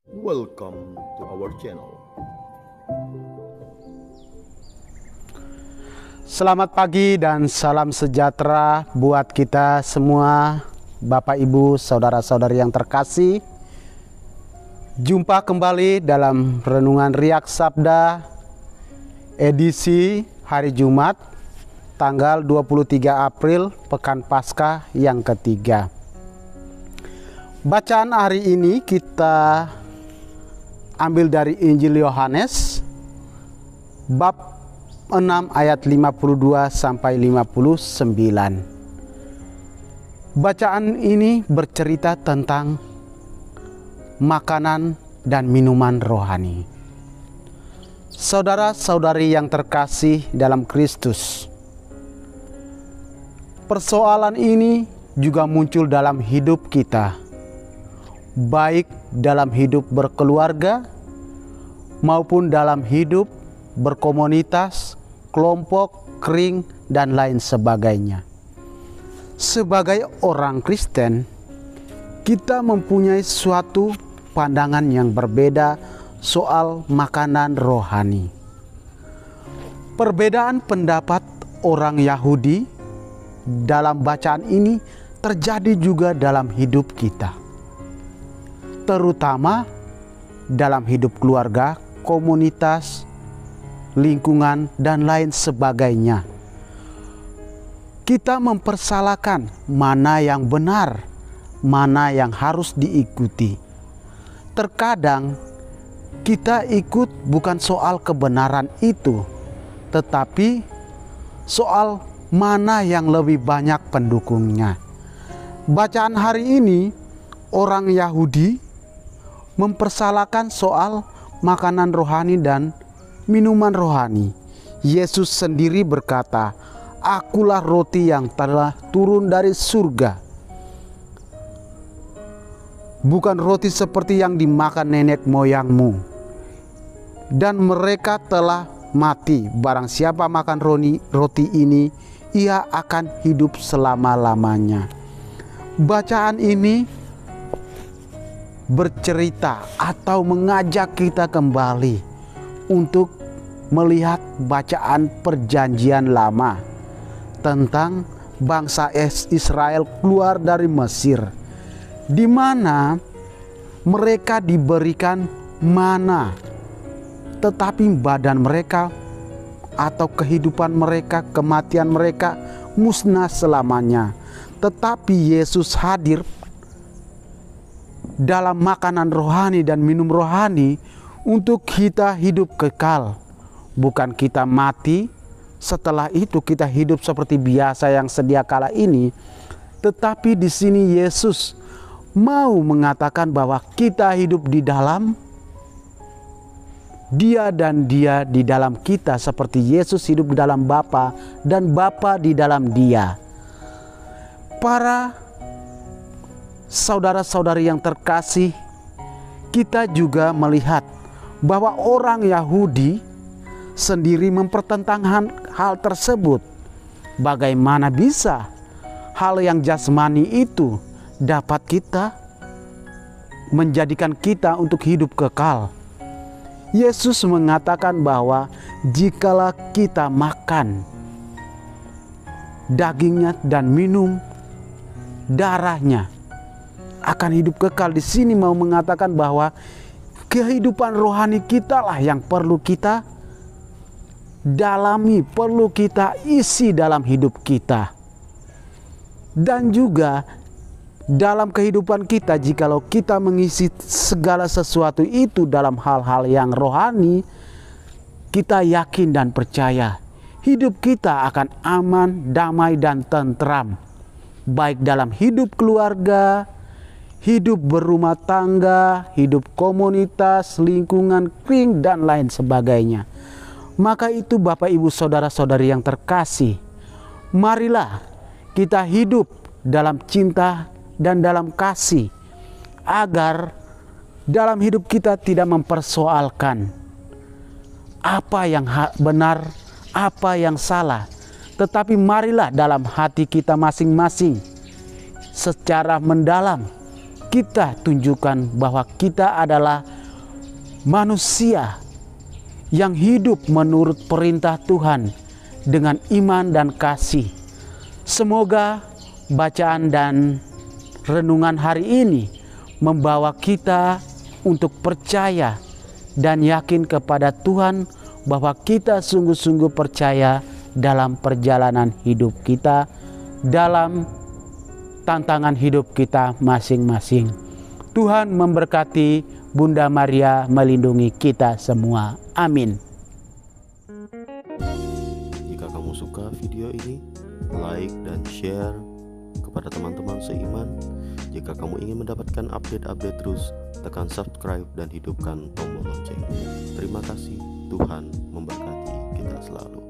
Welcome to our channel. Selamat pagi dan salam sejahtera buat kita semua, Bapak Ibu, saudara-saudari yang terkasih. Jumpa kembali dalam Renungan Riak Sabda edisi hari Jumat tanggal 23 April Pekan Paskah yang ketiga. Bacaan hari ini kita ambil dari Injil Yohanes bab 6 ayat 52 sampai 59. Bacaan ini bercerita tentang makanan dan minuman rohani. Saudara-saudari yang terkasih dalam Kristus, persoalan ini juga muncul dalam hidup kita, baik dalam hidup berkeluarga maupun dalam hidup berkomunitas, kelompok, kring, dan lain sebagainya. Sebagai orang Kristen, kita mempunyai suatu pandangan yang berbeda soal makanan rohani. Perbedaan pendapat orang Yahudi dalam bacaan ini terjadi juga dalam hidup kita, terutama dalam hidup keluarga, komunitas, lingkungan, dan lain sebagainya. Kita mempersalahkan mana yang benar, mana yang harus diikuti. Terkadang kita ikut bukan soal kebenaran itu, tetapi soal mana yang lebih banyak pendukungnya. Bacaan hari ini orang Yahudi mempersalahkan soal makanan rohani dan minuman rohani. Yesus sendiri berkata, "Akulah roti yang telah turun dari surga. Bukan roti seperti yang dimakan nenek moyangmu. Dan mereka telah mati. Barang siapa makan roti ini, ia akan hidup selama-lamanya." Bacaan ini bercerita atau mengajak kita kembali untuk melihat bacaan perjanjian lama tentang bangsa Israel keluar dari Mesir, di mana mereka diberikan mana, tetapi badan mereka atau kehidupan mereka, kematian mereka musnah selamanya. Tetapi Yesus hadir dalam makanan rohani dan minum rohani untuk kita hidup kekal. Bukan kita mati, setelah itu kita hidup seperti biasa yang sedia kala ini. Tetapi di sini Yesus mau mengatakan bahwa kita hidup di dalam Dia dan Dia di dalam kita, seperti Yesus hidup di dalam Bapa dan Bapa di dalam Dia. Para saudara-saudari yang terkasih, kita juga melihat bahwa orang Yahudi sendiri mempertentangkan hal tersebut. Bagaimana bisa hal yang jasmani itu dapat kita menjadikan kita untuk hidup kekal? Yesus mengatakan bahwa jikalau kita makan dagingnya dan minum darahnya akan hidup kekal. Di sini mau mengatakan bahwa kehidupan rohani kita lah yang perlu kita dalami, perlu kita isi dalam hidup kita. Dan juga dalam kehidupan kita, jikalau kita mengisi segala sesuatu itu dalam hal-hal yang rohani, kita yakin dan percaya hidup kita akan aman, damai, dan tentram, baik dalam hidup keluarga, hidup berumah tangga, hidup komunitas, lingkungan, kring, dan lain sebagainya. Maka itu Bapak Ibu saudara-saudari yang terkasih, marilah kita hidup dalam cinta dan dalam kasih, agar dalam hidup kita tidak mempersoalkan apa yang benar, apa yang salah, tetapi marilah dalam hati kita masing-masing secara mendalam kita tunjukkan bahwa kita adalah manusia yang hidup menurut perintah Tuhan dengan iman dan kasih. Semoga bacaan dan renungan hari ini membawa kita untuk percaya dan yakin kepada Tuhan bahwa kita sungguh-sungguh percaya dalam perjalanan hidup kita, dalam tantangan hidup kita masing-masing. Tuhan memberkati, Bunda Maria melindungi kita semua. Amin. Jika kamu suka video ini, like dan share kepada teman-teman seiman. Jika kamu ingin mendapatkan update-update terus, tekan subscribe dan hidupkan tombol lonceng. Terima kasih, Tuhan memberkati kita selalu.